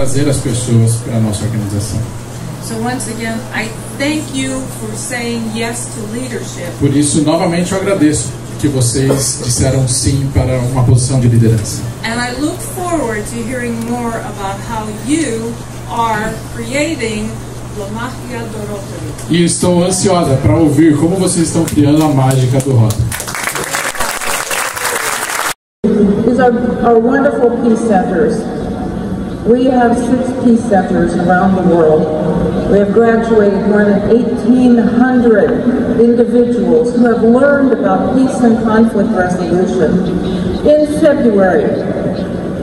trazer as pessoas para a nossa organização. So once again, I thank you for saying yes to leadership. Por isso, novamente, eu agradeço que vocês disseram sim para uma posição de liderança. And I look forward to hearing more about how you are creating La Magia do Rotary. E estou ansiosa para ouvir como vocês estão criando a mágica do Rotary. These are our wonderful peace centers. We have 6 peace centers around the world. We have graduated more than 1,800 individuals who have learned about peace and conflict resolution. In February,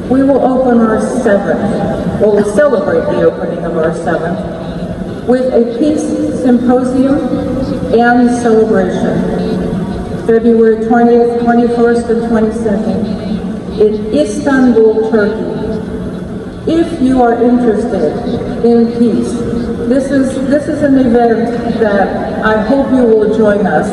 we will open our 7th, well, we'll celebrate the opening of our 7th, with a peace symposium and celebration. February 20th, 21st, and 22nd in Istanbul, Turkey. If you are interested in peace, this is an event that I hope you will join us.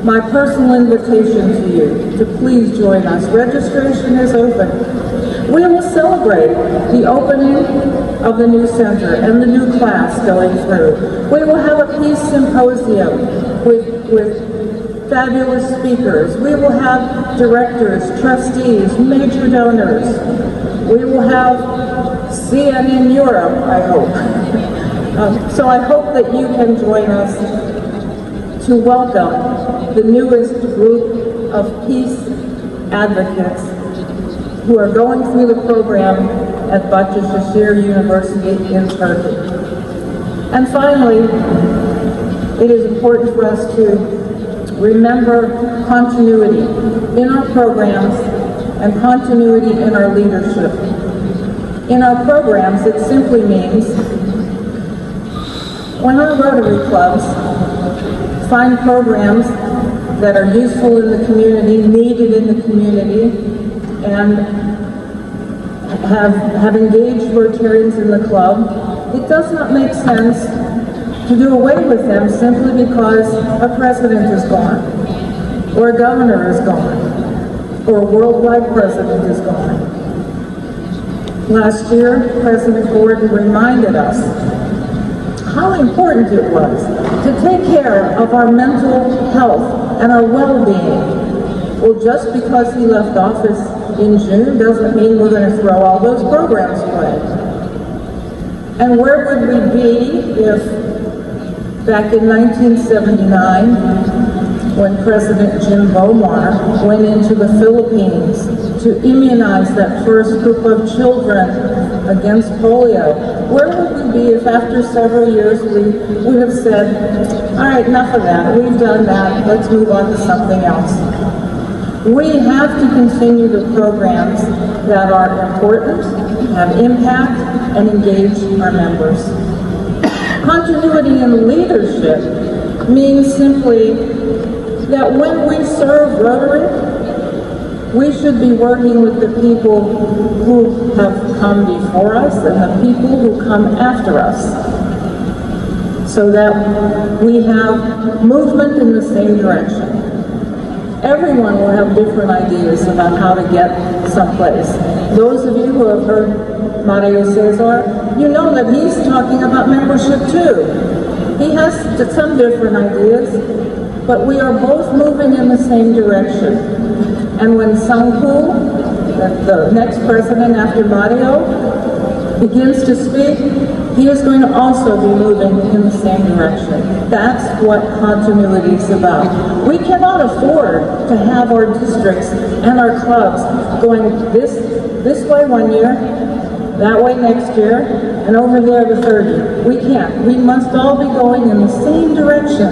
My personal invitation to you to please join us. Registration is open. We will celebrate the opening of the new center and the new class going through. We will have a peace symposium with fabulous speakers. We will have directors, trustees, major donors. We will have CNN Europe, I hope. So I hope that you can join us to welcome the newest group of peace advocates who are going through the program at Bahçeşehir University in Turkey. And finally, it is important for us to remember continuity in our programs and continuity in our leadership. In our programs, it simply means when our Rotary clubs find programs that are useful in the community, needed in the community, and have engaged Rotarians in the club, it does not make sense to do away with them simply because a president is gone, or a governor is gone, or a worldwide president is gone. Last year, President Gordon reminded us how important it was to take care of our mental health and our well-being. Well, just because he left office in June doesn't mean we're going to throw all those programs away. And where would we be if back in 1979, when President Jim Bomar went into the Philippines to immunize that first group of children against polio, where would we be if after several years we would have said, all right, enough of that, we've done that, let's move on to something else. We have to continue the programs that are important, have impact, and engage our members. Continuity in leadership means simply that when we serve Rotary, we should be working with the people who have come before us and the people who come after us, so that we have movement in the same direction. Everyone will have different ideas about how to get someplace. Those of you who have heard Mario Cesar, you know that he's talking about membership too. He has some different ideas, but we are both moving in the same direction. And when Sangku, the next president after Mario, begins to speak, he is going to also be moving in the same direction. That's what continuity is about. We cannot afford to have our districts and our clubs going this way one year, that way next year, and over there the third year. We can't. We must all be going in the same direction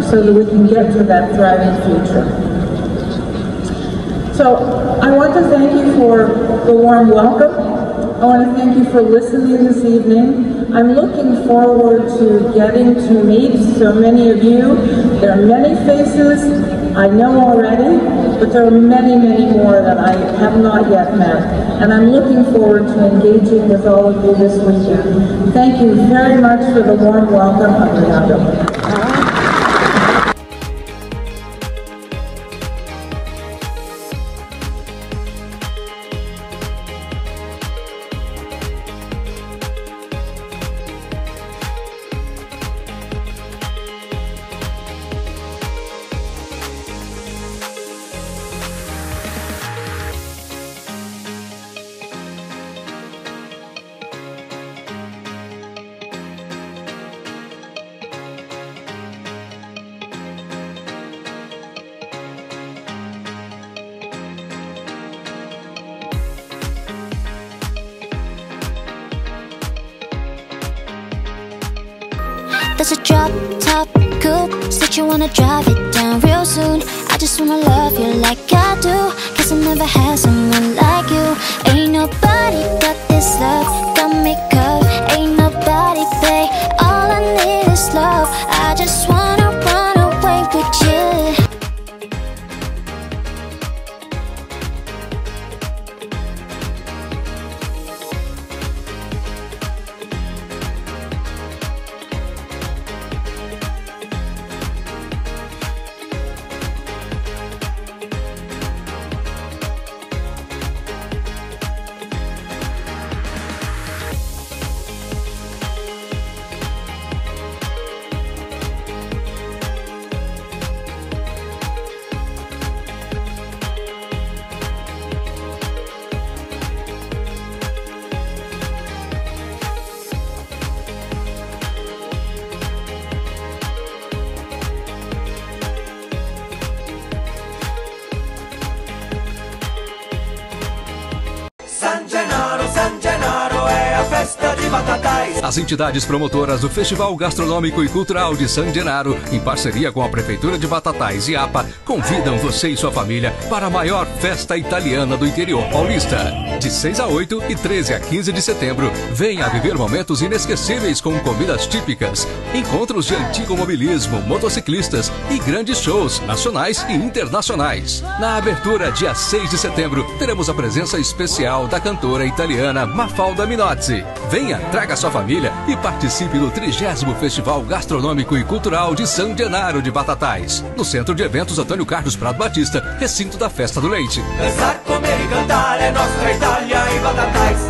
so that we can get to that thriving future. So I want to thank you for the warm welcome. I want to thank you for listening this evening. I'm looking forward to getting to meet so many of you. There are many faces I know already, but there are many, many more that I have not yet met. And I'm looking forward to engaging with all of you this weekend. Thank you very much for the warm welcome. Obrigado. There's a drop top coupe, said you wanna drive it down real soon. I just wanna love you like I do, cause I never had someone like you. Ain't nobody got this love, got me covered. Ain't nobody, babe, all I need is love. I just wanna run away with you. San Gennaro é a festa de Batatais. As entidades promotoras do Festival Gastronômico e Cultural de San Gennaro, em parceria com a Prefeitura de Batatais e APA, convidam você e sua família para a maior festa italiana do interior paulista. De 6 a 8 e 13 a 15 de setembro, venha viver momentos inesquecíveis com comidas típicas, encontros de antigo mobilismo, motociclistas e grandes shows nacionais e internacionais. Na abertura, dia 6 de setembro, teremos a presença especial da cantora italiana Mafalda Minozzi. Venha, traga sua família e participe do 30º Festival Gastronômico e Cultural de San Gennaro de Batatais, no Centro de Eventos Antônio Carlos Prado Batista, recinto da Festa do Leite. Dançar, comer e cantar é nossa Itália e Batatais.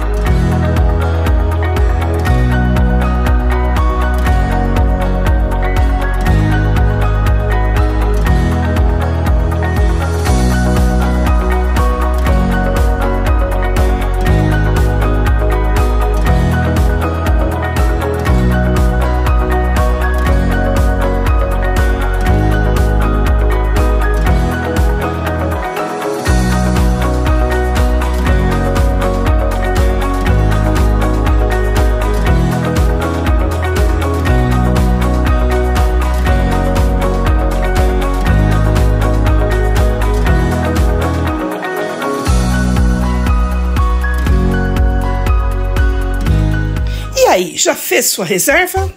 E aí, já fez sua reserva?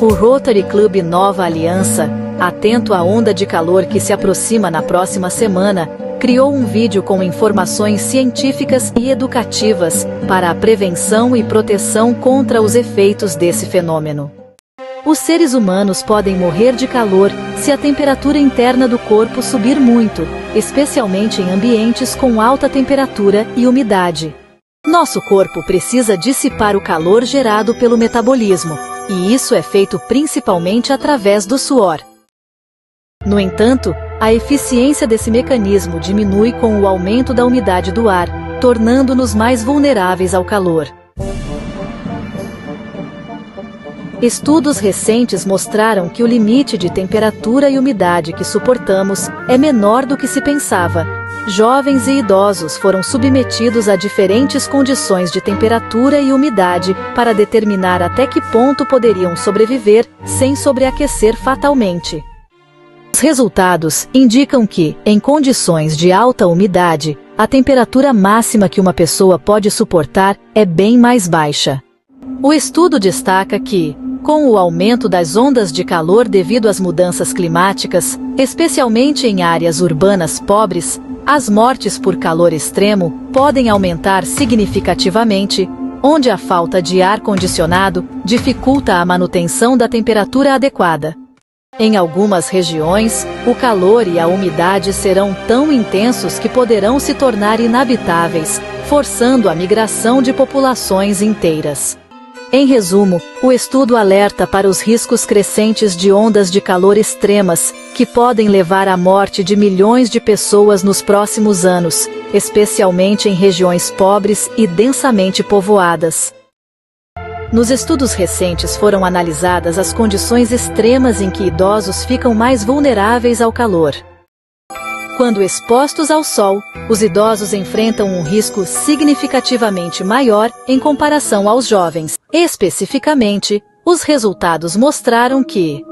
O Rotary Club Nova Aliança, atento à onda de calor que se aproxima na próxima semana, criou um vídeo com informações científicas e educativas para a prevenção e proteção contra os efeitos desse fenômeno. Os seres humanos podem morrer de calor se a temperatura interna do corpo subir muito, especialmente em ambientes com alta temperatura e umidade. Nosso corpo precisa dissipar o calor gerado pelo metabolismo, e isso é feito principalmente através do suor. No entanto, a eficiência desse mecanismo diminui com o aumento da umidade do ar, tornando-nos mais vulneráveis ao calor. Estudos recentes mostraram que o limite de temperatura e umidade que suportamos é menor do que se pensava. Jovens e idosos foram submetidos a diferentes condições de temperatura e umidade para determinar até que ponto poderiam sobreviver sem sobreaquecer fatalmente. Os resultados indicam que, em condições de alta umidade, a temperatura máxima que uma pessoa pode suportar é bem mais baixa. O estudo destaca que, com o aumento das ondas de calor devido às mudanças climáticas, especialmente em áreas urbanas pobres, as mortes por calor extremo podem aumentar significativamente, onde a falta de ar-condicionado dificulta a manutenção da temperatura adequada. Em algumas regiões, o calor e a umidade serão tão intensos que poderão se tornar inabitáveis, forçando a migração de populações inteiras. Em resumo, o estudo alerta para os riscos crescentes de ondas de calor extremas, que podem levar à morte de milhões de pessoas nos próximos anos, especialmente em regiões pobres e densamente povoadas. Nos estudos recentes foram analisadas as condições extremas em que idosos ficam mais vulneráveis ao calor. Quando expostos ao sol, os idosos enfrentam um risco significativamente maior em comparação aos jovens. Especificamente, os resultados mostraram que,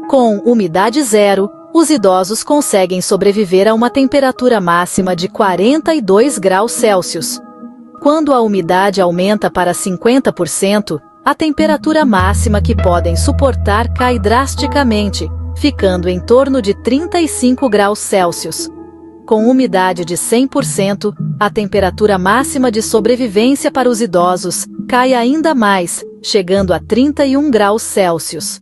com umidade zero, os idosos conseguem sobreviver a uma temperatura máxima de 42 graus Celsius. Quando a umidade aumenta para 50%, a temperatura máxima que podem suportar cai drasticamente, ficando em torno de 35 graus Celsius. Com umidade de 100%, a temperatura máxima de sobrevivência para os idosos cai ainda mais, chegando a 31 graus Celsius.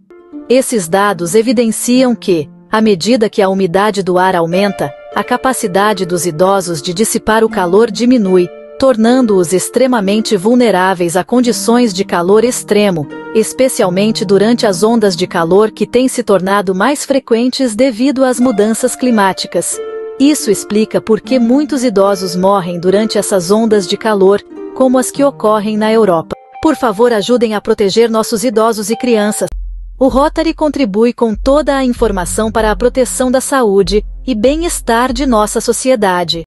Esses dados evidenciam que, à medida que a umidade do ar aumenta, a capacidade dos idosos de dissipar o calor diminui, tornando-os extremamente vulneráveis a condições de calor extremo, especialmente durante as ondas de calor que têm se tornado mais frequentes devido às mudanças climáticas. Isso explica por que muitos idosos morrem durante essas ondas de calor, como as que ocorrem na Europa. Por favor, ajudem a proteger nossos idosos e crianças. O Rotary contribui com toda a informação para a proteção da saúde e bem-estar de nossa sociedade.